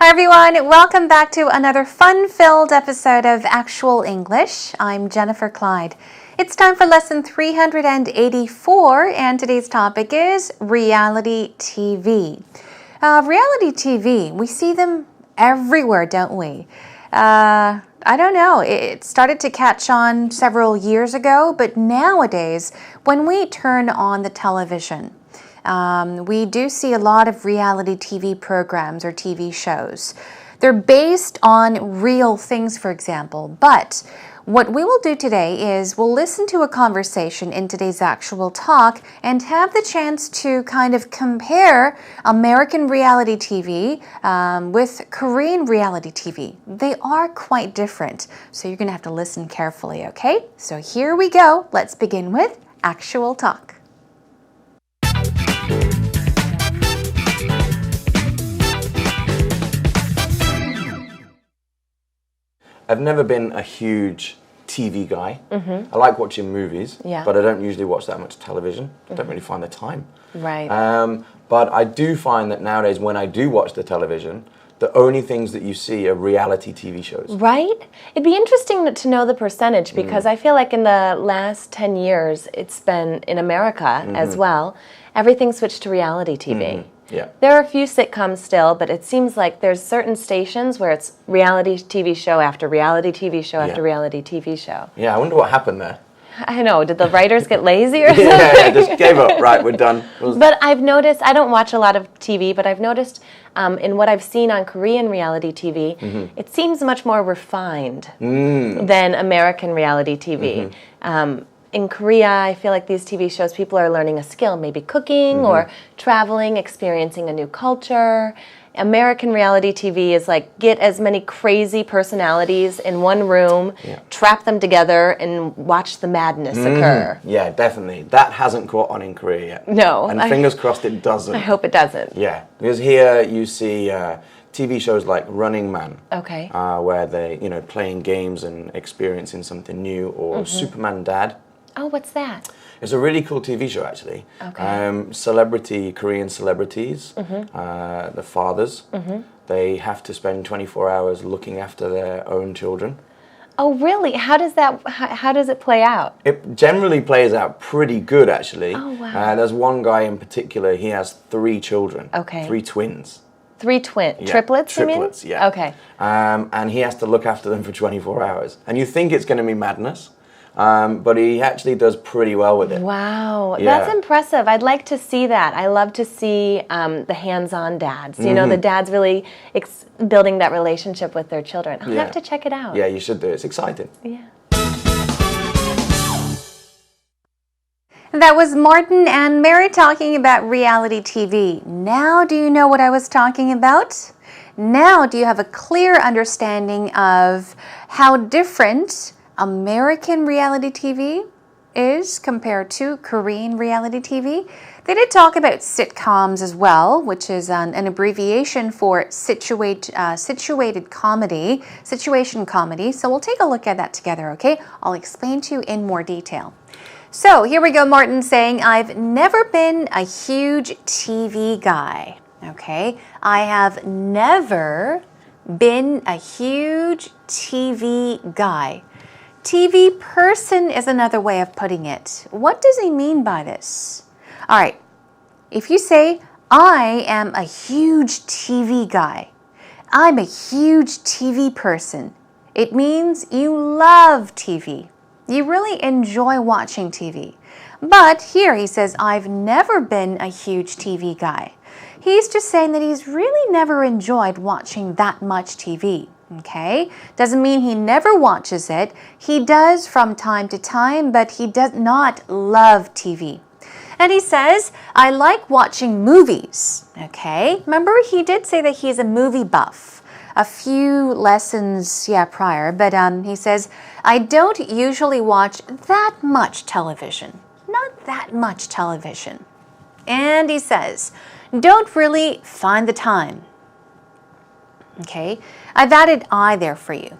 Hi everyone, welcome back to another fun-filled episode of Actual English. I'm Jennifer Clyde. It's time for lesson 384 and today's topic is reality TV. Reality TV, we see them everywhere, don't we? I don't know, it started to catch on several years ago, but nowadays when we turn on the television, we do see a lot of reality TV programs or TV shows. They're based on real things, for example, but what we will do today is we'll listen to a conversation in today's actual talk and have the chance to kind of compare American reality TV with Korean reality TV. They are quite different, so you're going to have to listen carefully, okay? So here we go. Let's begin with actual talk. I've never been a huge TV guy. I like watching movies, but I don't usually watch that much television. I don't really find the time. Right. But I do find that nowadays when I do watch the television, the only things that you see are reality TV shows. Right? It'd be interesting to know the percentage because I feel like in the last 10 years, it's been in America as well, everything switched to reality TV. Yeah. There are a few sitcoms still, but it seems like there's certain stations where it's reality TV show after reality TV show after reality TV show. Yeah, I wonder what happened there. I know, did the writers get lazy or something? Yeah, just gave up. Right, we're done. But I've noticed, I don't watch a lot of TV, but I've noticed in what I've seen on Korean reality TV, it seems much more refined than American reality TV. In Korea, I feel like these TV shows, people are learning a skill, maybe cooking or traveling, experiencing a new culture. American reality TV is like get as many crazy personalities in one room, trap them together, and watch the madness occur. Yeah, definitely. That hasn't caught on in Korea yet. No. And fingers crossed it doesn't. I hope it doesn't. Yeah, because here you see TV shows like Running Man, where they, playing games and experiencing something new, or Superman Dad. Oh, what's that? It's a really cool TV show, actually. Korean celebrities, the fathers, they have to spend 24 hours looking after their own children. Oh, really? How does it play out? It generally plays out pretty good, actually. Oh, wow. There's one guy in particular, he has 3 children. Okay. 3 twins. 3 twins? Yeah. Triplets, you mean? Triplets, yeah. Okay. And he has to look after them for 24 hours. And you think it's going to be madness. But he actually does pretty well with it. Wow, that's impressive. I'd like to see that. I love to see the hands-on dads. You know, the dads really building that relationship with their children. I'll have to check it out. Yeah, you should do it. It's exciting. Yeah. That was Martin and Mary talking about reality TV. Now do you know what I was talking about? Now do you have a clear understanding of how different American reality TV is compared to Korean reality TV? They did talk about sitcoms as well, which is an abbreviation for situated comedy, situation comedy. So we'll take a look at that together, okay? I'll explain to you in more detail. So here we go, Martin saying, I've never been a huge TV guy, okay? I have never been a huge TV guy. TV person is another way of putting it. What does he mean by this? All right, if you say, I am a huge TV guy, I'm a huge TV person, it means you love TV. You really enjoy watching TV. But here he says, I've never been a huge TV guy. He's just saying that he's really never enjoyed watching that much TV. Okay? Doesn't mean he never watches it. He does from time to time, but he does not love TV. And he says, I like watching movies. Okay? Remember, he did say that he's a movie buff. A few lessons, prior, but he says, I don't usually watch that much television. Not that much television. And he says, don't really find the time. Okay, I've added I there for you,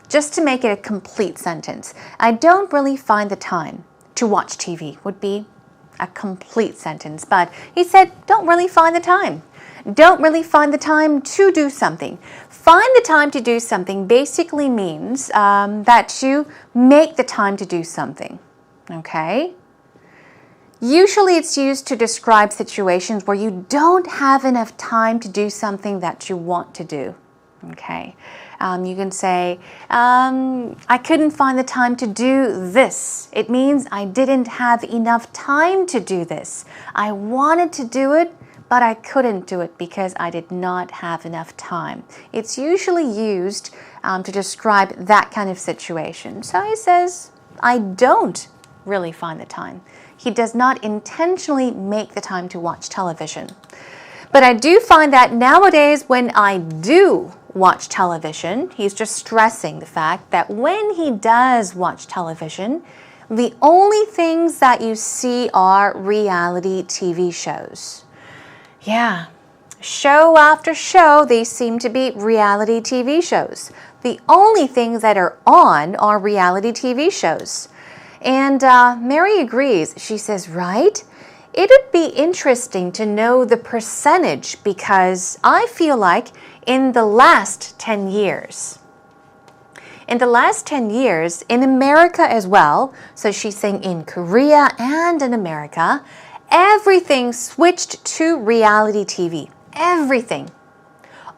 just to make it a complete sentence. I don't really find the time to watch TV would be a complete sentence, but he said, don't really find the time. don't really find the time to do something. Find the time to do something basically means that you make the time to do something, okay? Usually it's used to describe situations where you don't have enough time to do something that you want to do, okay? You can say, I couldn't find the time to do this. It means I didn't have enough time to do this. I wanted to do it, but I couldn't do it because I did not have enough time. It's usually used to describe that kind of situation. So he says, I don't really find the time. He does not intentionally make the time to watch television. But I do find that nowadays when I do watch television, he's just stressing the fact that when he does watch television, the only things that you see are reality TV shows. Yeah, show after show, they seem to be reality TV shows. The only things that are on are reality TV shows. And Mary agrees. She says, right? It would be interesting to know the percentage because I feel like in the last 10 years, in America as well, so she's saying in Korea and in America, everything switched to reality TV. Everything.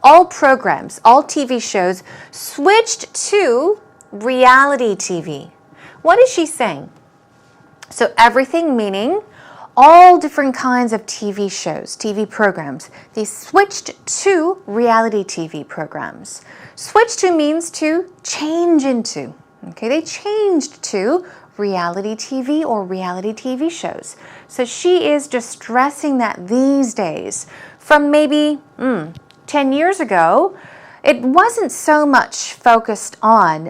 All programs, all TV shows switched to reality TV. What is she saying? So everything meaning all different kinds of TV shows, TV programs, they switched to reality TV programs. Switch to means to change into. Okay, they changed to reality TV or reality TV shows. So she is just stressing that these days, from maybe 10 years ago, it wasn't so much focused on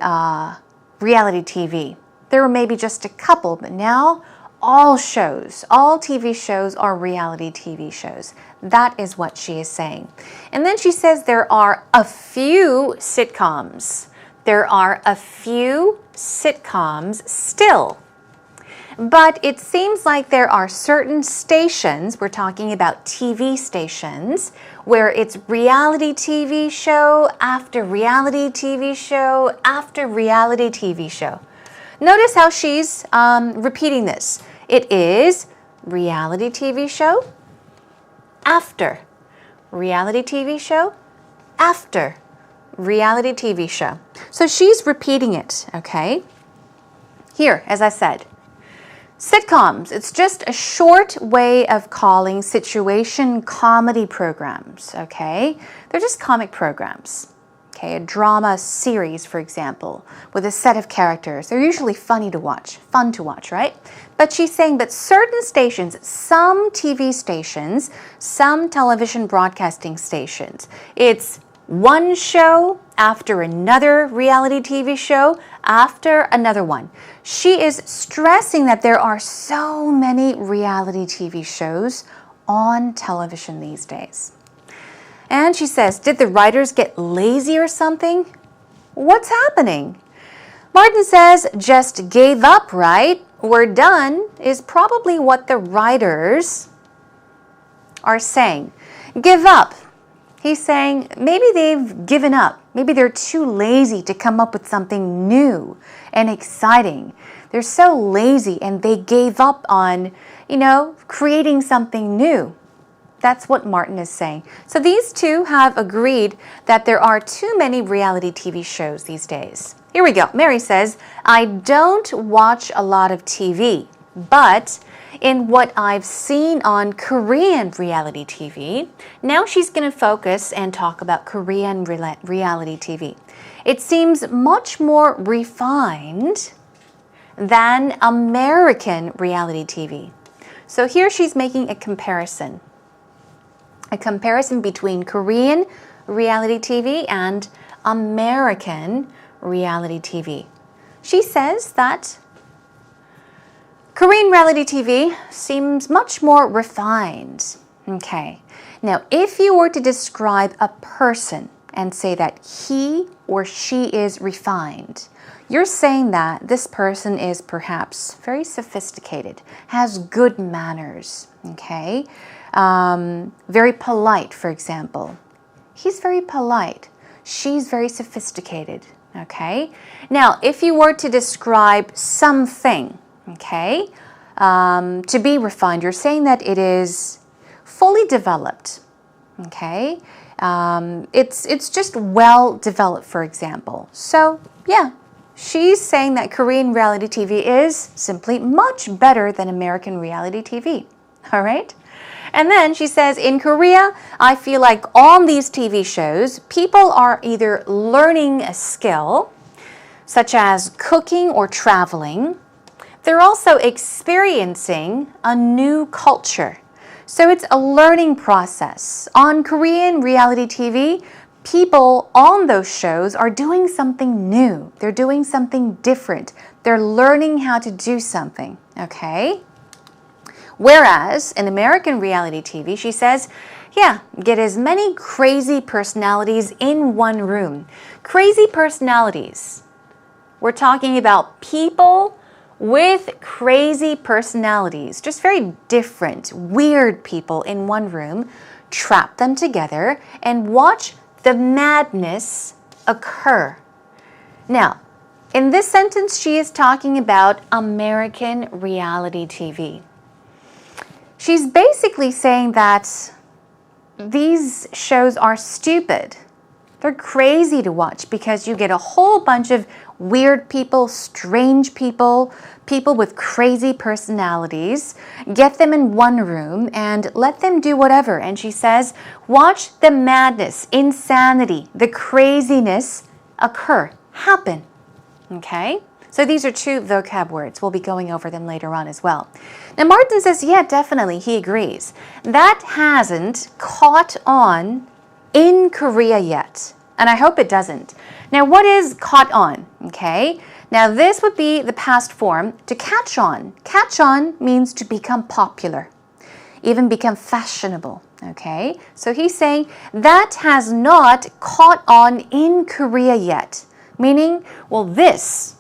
reality TV. There were maybe just a couple, but now all shows, all TV shows are reality TV shows. That is what she is saying. And then she says there are a few sitcoms. There are a few sitcoms still. But it seems like there are certain stations, we're talking about TV stations, where it's reality TV show after reality TV show after reality TV show. Notice how she's repeating this. It is reality TV show after reality TV show after reality TV show. So she's repeating it, okay? Here, as I said, sitcoms, it's just a short way of calling situation comedy programs, okay? They're just comic programs. Okay, a drama series, for example, with a set of characters. They're usually fun to watch, right? But she's saying that certain stations, some TV stations, some television broadcasting stations, it's one show after another reality TV show after another one. She is stressing that there are so many reality TV shows on television these days. And she says, did the writers get lazy or something? What's happening? Martin says, just gave up, right? We're done is probably what the writers are saying. Give up. He's saying maybe they've given up. Maybe they're too lazy to come up with something new and exciting. They're so lazy and they gave up on, creating something new. That's what Martin is saying. So these two have agreed that there are too many reality TV shows these days. Here we go. Mary says, I don't watch a lot of TV, but in what I've seen on Korean reality TV, now she's going to focus and talk about Korean reality TV. It seems much more refined than American reality TV. So here she's making a comparison between Korean reality TV and American reality TV. She says that Korean reality TV seems much more refined. Okay. Now, if you were to describe a person and say that he or she is refined, you're saying that this person is perhaps very sophisticated, has good manners, okay? Very polite, for example. He's very polite. She's very sophisticated. Okay? Now, if you were to describe something, okay, to be refined, you're saying that it is fully developed. Okay? It's just well developed, for example. So, yeah, she's saying that Korean reality TV is simply much better than American reality TV. All right? And then she says, in Korea, I feel like on these TV shows, people are either learning a skill, such as cooking or traveling. They're also experiencing a new culture. So it's a learning process. On Korean reality TV, people on those shows are doing something new. They're doing something different. They're learning how to do something, okay? Whereas in American reality TV, she says, yeah, get as many crazy personalities in one room. Crazy personalities. We're talking about people with crazy personalities, just very different, weird people in one room. Trap them together and watch the madness occur. Now, in this sentence, she is talking about American reality TV. She's basically saying that these shows are stupid. They're crazy to watch because you get a whole bunch of weird people, strange people, people with crazy personalities. Get them in one room and let them do whatever. And she says, watch the madness, insanity, the craziness occur, happen. Okay? So these are two vocab words. We'll be going over them later on as well. Now Martin says, yeah, definitely, he agrees. That hasn't caught on in Korea yet. And I hope it doesn't. Now, what is caught on? Okay. Now, this would be the past form to catch on. Catch on means to become popular, even become fashionable. Okay. So he's saying that has not caught on in Korea yet. Meaning, well, this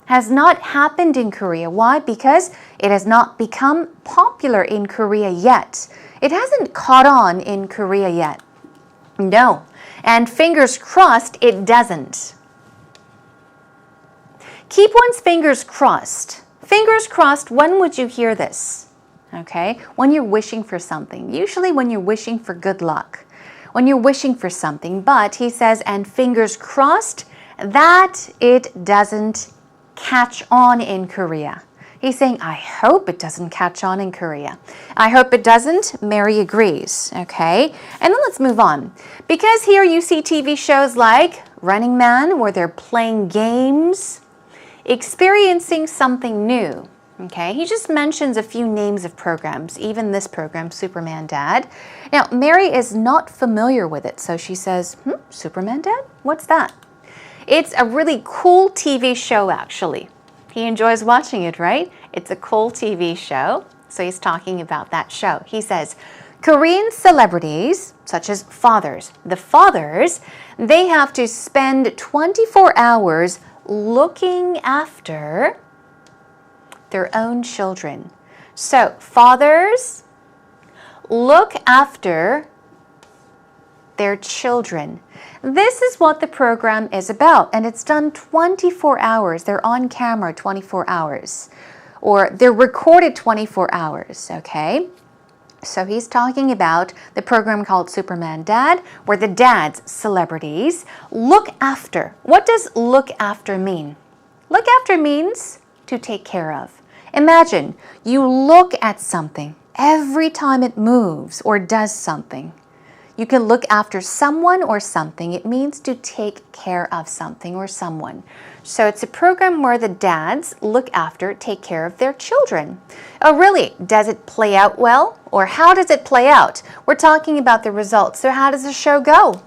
has not happened in Korea. Why? Because it has not become popular in Korea yet. It hasn't caught on in Korea yet. No. And fingers crossed, it doesn't. Keep one's fingers crossed. Fingers crossed, when would you hear this? Okay? When you're wishing for something. Usually when you're wishing for good luck. When you're wishing for something. But he says, and fingers crossed, that it doesn't catch on in Korea. He's saying, I hope it doesn't catch on in Korea. I hope it doesn't. Mary agrees. Okay? And then let's move on. Because here you see TV shows like Running Man, where they're playing games, experiencing something new. Okay? He just mentions a few names of programs, even this program, Superman Dad. Now, Mary is not familiar with it, so she says, Superman Dad? What's that? It's a really cool TV show, actually. He enjoys watching it, right? It's a cool TV show. So he's talking about that show. He says, Korean celebrities, such as fathers, the fathers, they have to spend 24 hours looking after their own children. So fathers look after their children. This is what the program is about, and it's done 24 hours. They're on camera 24 hours, or they're recorded 24 hours, okay? So he's talking about the program called Superman Dad, where the dads, celebrities, look after. What does look after mean? Look after means to take care of. Imagine you look at something every time it moves or does something. You can look after someone or something. It means to take care of something or someone. So it's a program where the dads look after, take care of their children. Oh, really? Does it play out well? Or how does it play out? We're talking about the results. So how does the show go?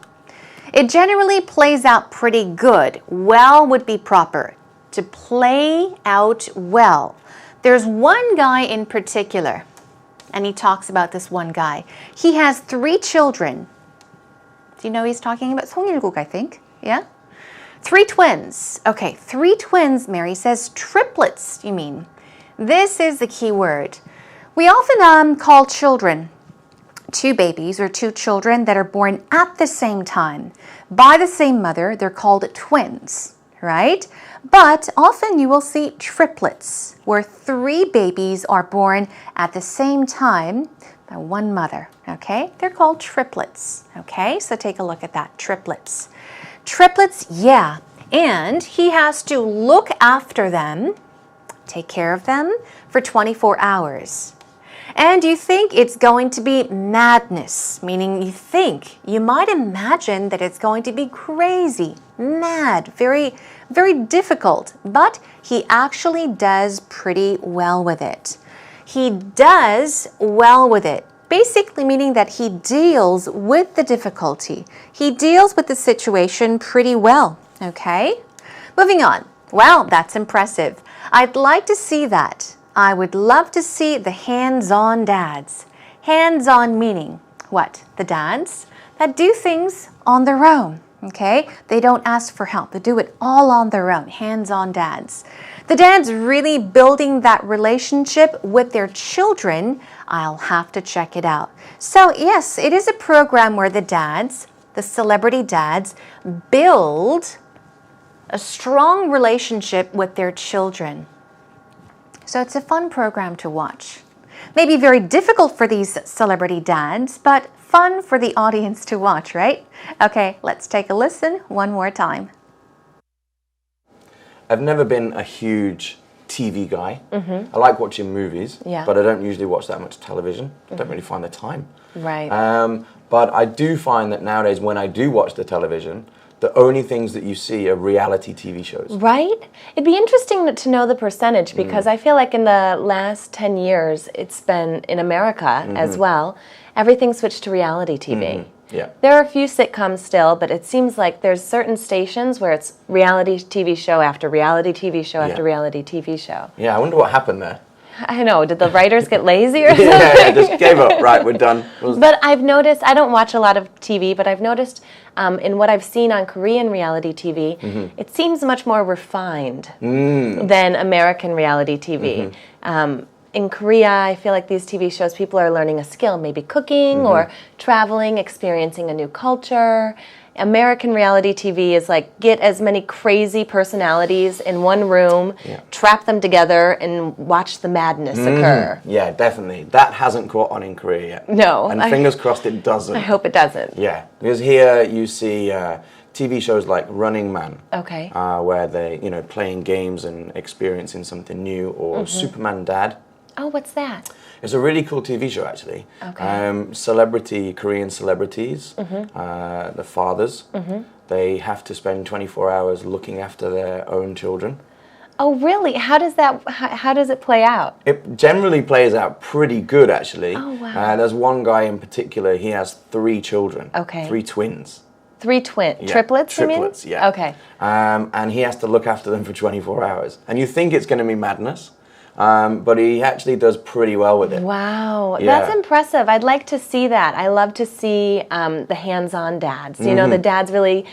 It generally plays out pretty good. Well would be proper. To play out well. There's one guy in particular. And he talks about this one guy. He has 3 children. Do you know he's talking about? 송일국, I think. Yeah? 3 twins. Okay, 3 twins, Mary says. Triplets, you mean. This is the key word. We often call children two babies or two children that are born at the same time by the same mother, they're called twins, right? But often you will see triplets, where three babies are born at the same time by one mother, okay? They're called triplets, okay? So take a look at that, triplets. Triplets, yeah, and he has to look after them, take care of them for 24 hours. And you think it's going to be madness, meaning you might imagine that it's going to be crazy, mad, very, very difficult, but he actually does pretty well with it. He does well with it, basically meaning that he deals with the difficulty. He deals with the situation pretty well, okay? Moving on. Well, that's impressive. I'd like to see that. I would love to see the hands-on dads. Hands-on meaning what? The dads that do things on their own, okay? They don't ask for help. They do it all on their own. Hands-on dads. The dads really building that relationship with their children. I'll have to check it out. So yes, it is a program where the dads, the celebrity dads, build a strong relationship with their children. So it's a fun program to watch. Maybe very difficult for these celebrity dads, but fun for the audience to watch, right? Okay, let's take a listen one more time. I've never been a huge TV guy. I like watching movies, but I don't usually watch that much television. I don't really find the time. Right. But I do find that nowadays when I do watch the television, the only things that you see are reality TV shows. Right? It'd be interesting to know the percentage because I feel like in the last 10 years, it's been in America as well, everything switched to reality TV. Yeah. There are a few sitcoms still, but it seems like there's certain stations where it's reality TV show after reality TV show after reality TV show. Yeah, I wonder what happened there. I know. Did the writers get lazy or something? Yeah, just gave up. Right, we're done. But I've noticed, I don't watch a lot of TV, but I've noticed in what I've seen on Korean reality TV, it seems much more refined than American reality TV. In Korea, I feel like these TV shows, people are learning a skill, maybe cooking or traveling, experiencing a new culture. American reality TV is like get as many crazy personalities in one room, trap them together, and watch the madness occur. Yeah, definitely. That hasn't caught on in Korea yet. No. And fingers crossed it doesn't. I hope it doesn't. Yeah, because here you see TV shows like Running Man, where they, playing games and experiencing something new, or Superman Dad. Oh, what's that? It's a really cool TV show, actually. Korean celebrities, the fathers, they have to spend 24 hours looking after their own children. Oh, really? How does it play out? It generally plays out pretty good, actually. Oh, wow. There's one guy in particular, he has 3 children. Okay. 3 twins. 3 twins? Yeah, triplets, you mean? Triplets, yeah. Okay. And he has to look after them for 24 hours. And you think it's going to be madness. But he actually does pretty well with it. Wow, that's impressive. I'd like to see that. I love to see the hands-on dads. You know, the dads really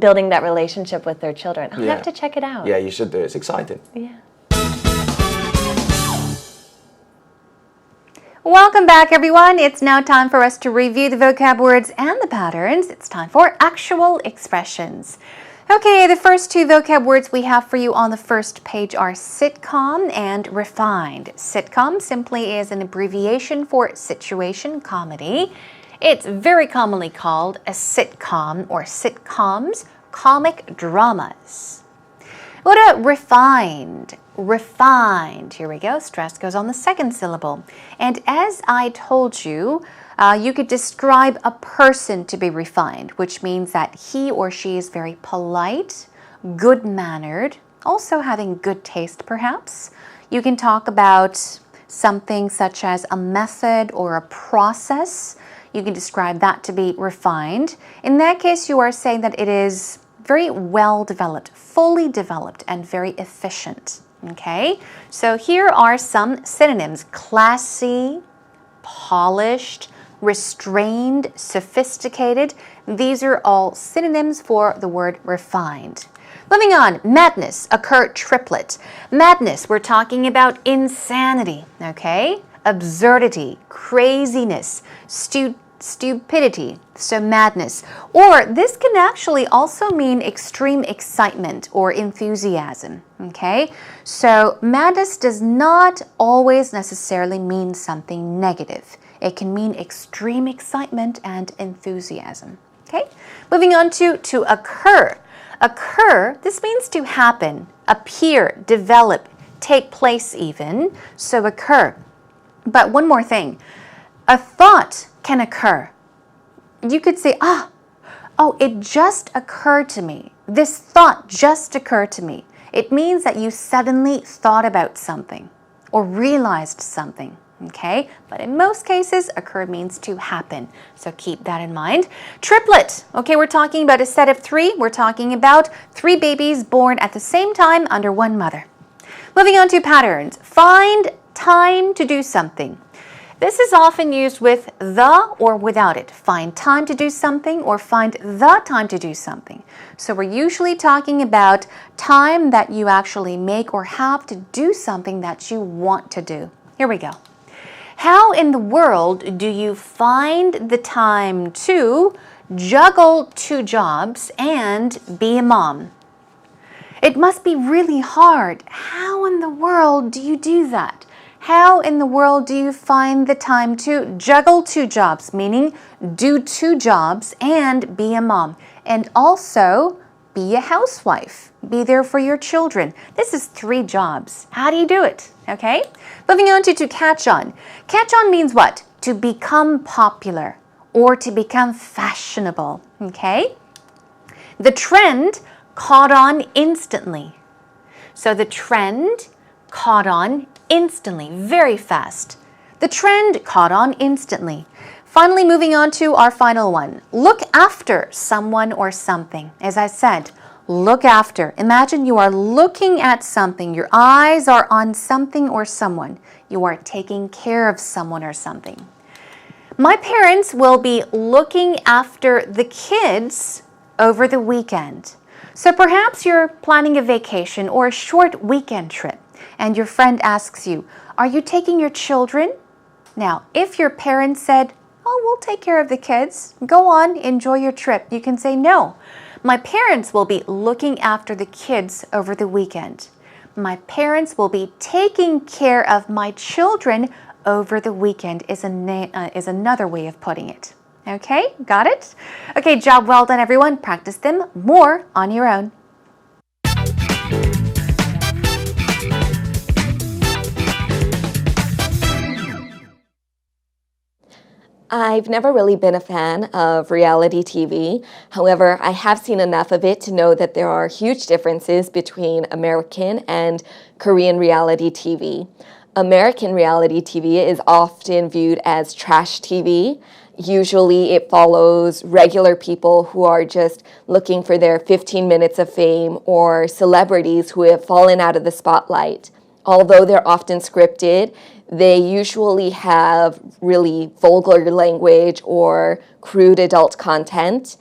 building that relationship with their children. I'll have to check it out. Yeah, you should do it. It's exciting. Yeah. Welcome back, everyone. It's now time for us to review the vocab words and the patterns. It's time for actual expressions. Okay, the first 2 vocab words we have for you on the first page are sitcom and refined. Sitcom simply is an abbreviation for situation comedy. It's very commonly called a sitcom or sitcoms, comic dramas. What about refined? Refined. Here we go. Stress goes on the second syllable. And as I told you, you could describe a person to be refined, which means that he or she is very polite, good-mannered, also having good taste, perhaps. You can talk about something such as a method or a process. You can describe that to be refined. In that case, you are saying that it is very well developed, fully developed, and very efficient. Okay? So here are some synonyms: classy, polished, restrained, sophisticated. These are all synonyms for the word refined. Moving on, madness, occur triplet. Madness, we're talking about insanity, okay? absurdity, craziness, stupidity, so madness. Or this can actually also mean extreme excitement or enthusiasm, okay? So madness does not always necessarily mean something negative. It can mean extreme excitement and enthusiasm, okay? Moving on to occur. Occur, this means to happen, appear, develop, take place even, so occur. But one more thing, a thought can occur. You could say, oh, it just occurred to me. This thought just occurred to me. It means that you suddenly thought about something or realized something, okay? But in most cases, occur means to happen. So keep that in mind. Triplet, okay, we're talking about a set of 3. We're talking about 3 babies born at the same time under one mother. Moving on to patterns. Find time to do something. This is often used with the or without it. Find time to do something or find the time to do something. So we're usually talking about time that you actually make or have to do something that you want to do. Here we go. How in the world do you find the time to juggle 2 jobs and be a mom? It must be really hard. How in the world do you do that? How in the world do you find the time to juggle 2 jobs, meaning do 2 jobs and be a mom, and also be a housewife, be there for your children? This is 3 jobs. How do you do it? Okay? Moving on to catch on. Catch on means what? To become popular or to become fashionable. Okay? The trend caught on instantly. So the trend caught on instantly, very fast. The trend caught on instantly. Finally, moving on to our final one. Look after someone or something. As I said, look after. Imagine you are looking at something. Your eyes are on something or someone. You are taking care of someone or something. My parents will be looking after the kids over the weekend. So perhaps you're planning a vacation or a short weekend trip, and your friend asks you, are you taking your children? Now, if your parents said, oh, we'll take care of the kids, go on, enjoy your trip, you can say, no, my parents will be looking after the kids over the weekend. My parents will be taking care of my children over the weekend is another way of putting it. Okay, got it? Okay, job well done, everyone. Practice them more on your own. I've never really been a fan of reality TV. However, I have seen enough of it to know that there are huge differences between American and Korean reality TV. American reality TV is often viewed as trash TV. Usually it follows regular people who are just looking for their 15 minutes of fame or celebrities who have fallen out of the spotlight. Although they're often scripted, they usually have really vulgar language or crude adult content.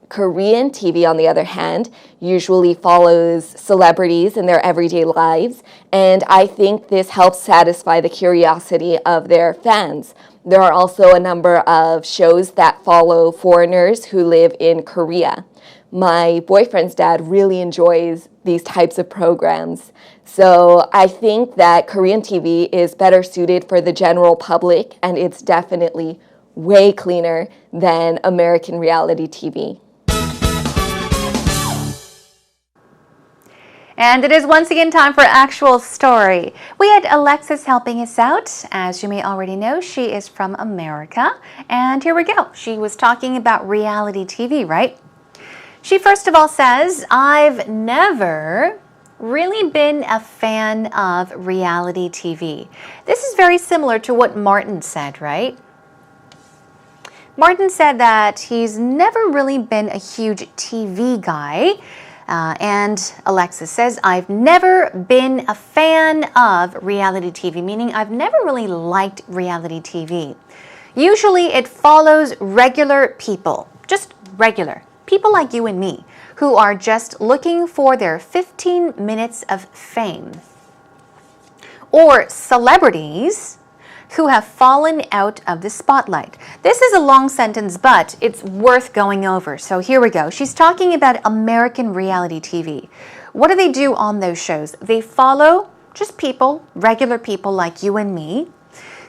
Korean TV, on the other hand, usually follows celebrities in their everyday lives, and I think this helps satisfy the curiosity of their fans. There are also a number of shows that follow foreigners who live in Korea. My boyfriend's dad really enjoys these types of programs. So I think that Korean TV is better suited for the general public, and it's definitely way cleaner than American reality TV. And it is once again time for Actual Story. We had Alexis helping us out. As you may already know, she is from America. And here we go. She was talking about reality TV, right? She first of all says, I've never really been a fan of reality TV. This is very similar to what Martin said, right? Martin said that he's never really been a huge TV guy. And Alexis says, I've never been a fan of reality TV, meaning I've never really liked reality TV. Usually it follows regular people, just regular people like you and me, who are just looking for their 15 minutes of fame. Or celebrities. who have fallen out of the spotlight. This is a long sentence, but it's worth going over. So here we go. She's talking about American reality TV. What do they do on those shows? They follow just people, regular people like you and me,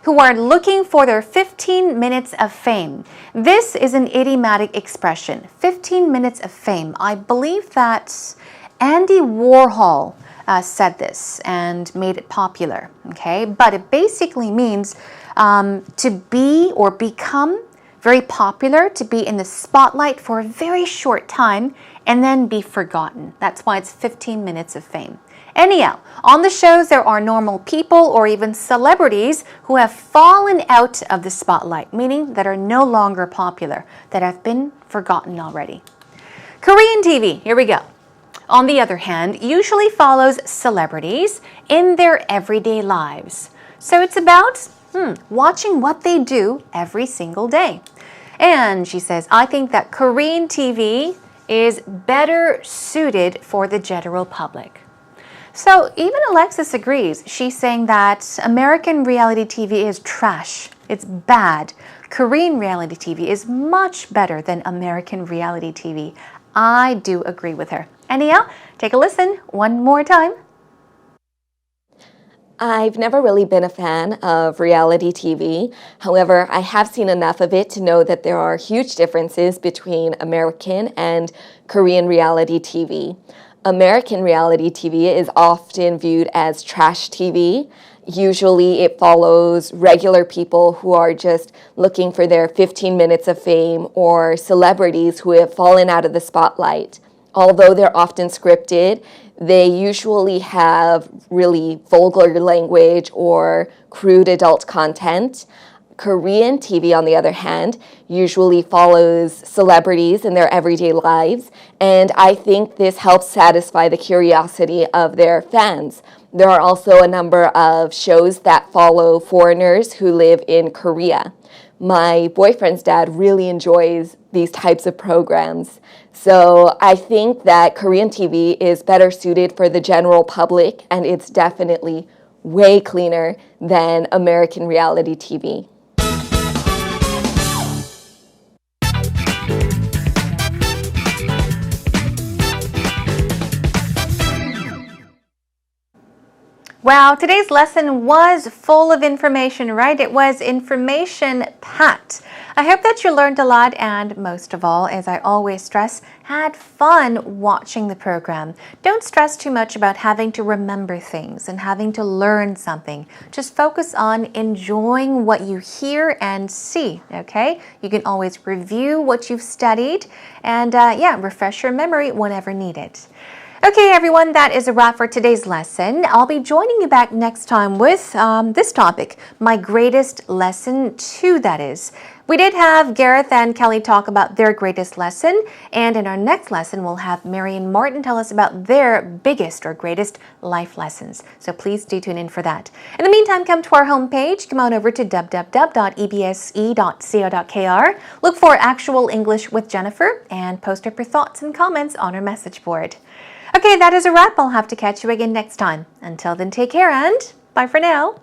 who are looking for their 15 minutes of fame. This is an idiomatic expression, 15 minutes of fame. I believe that Andy Warhol said this and made it popular, okay? But it basically means to be or become very popular, to be in the spotlight for a very short time and then be forgotten. That's why it's 15 minutes of fame. Anyhow, on the shows there are normal people or even celebrities who have fallen out of the spotlight, meaning that are no longer popular, that have been forgotten already. Korean TV, here we go. On the other hand, usually follows celebrities in their everyday lives. So it's about watching what they do every single day. And she says, I think that Korean TV is better suited for the general public. So even Alexis agrees. She's saying that American reality TV is trash. It's bad. Korean reality TV is much better than American reality TV. I do agree with her. Anyhow, take a listen one more time. I've never really been a fan of reality TV. However, I have seen enough of it to know that there are huge differences between American and Korean reality TV. American reality TV is often viewed as trash TV. Usually it follows regular people who are just looking for their 15 minutes of fame or celebrities who have fallen out of the spotlight. Although they're often scripted, they usually have really vulgar language or crude adult content. Korean TV, on the other hand, usually follows celebrities in their everyday lives, and I think this helps satisfy the curiosity of their fans. There are also a number of shows that follow foreigners who live in Korea. My boyfriend's dad really enjoys these types of programs. So I think that Korean TV is better suited for the general public, and it's definitely way cleaner than American reality TV. Wow, today's lesson was full of information, right? It was information-packed. I hope that you learned a lot and, most of all, as I always stress, had fun watching the program. Don't stress too much about having to remember things and having to learn something. Just focus on enjoying what you hear and see, okay? You can always review what you've studied and, refresh your memory whenever needed. Okay, everyone, that is a wrap for today's lesson. I'll be joining you back next time with this topic, my greatest lesson 2, that is. We did have Gareth and Kelly talk about their greatest lesson, and in our next lesson, we'll have Mary and Martin tell us about their biggest or greatest life lessons. So please do tune in for that. In the meantime, come to our homepage. Come on over to www.ebse.co.kr. Look for Actual English with Jennifer and post up your thoughts and comments on our message board. Okay, that is a wrap. I'll have to catch you again next time. Until then, take care and bye for now.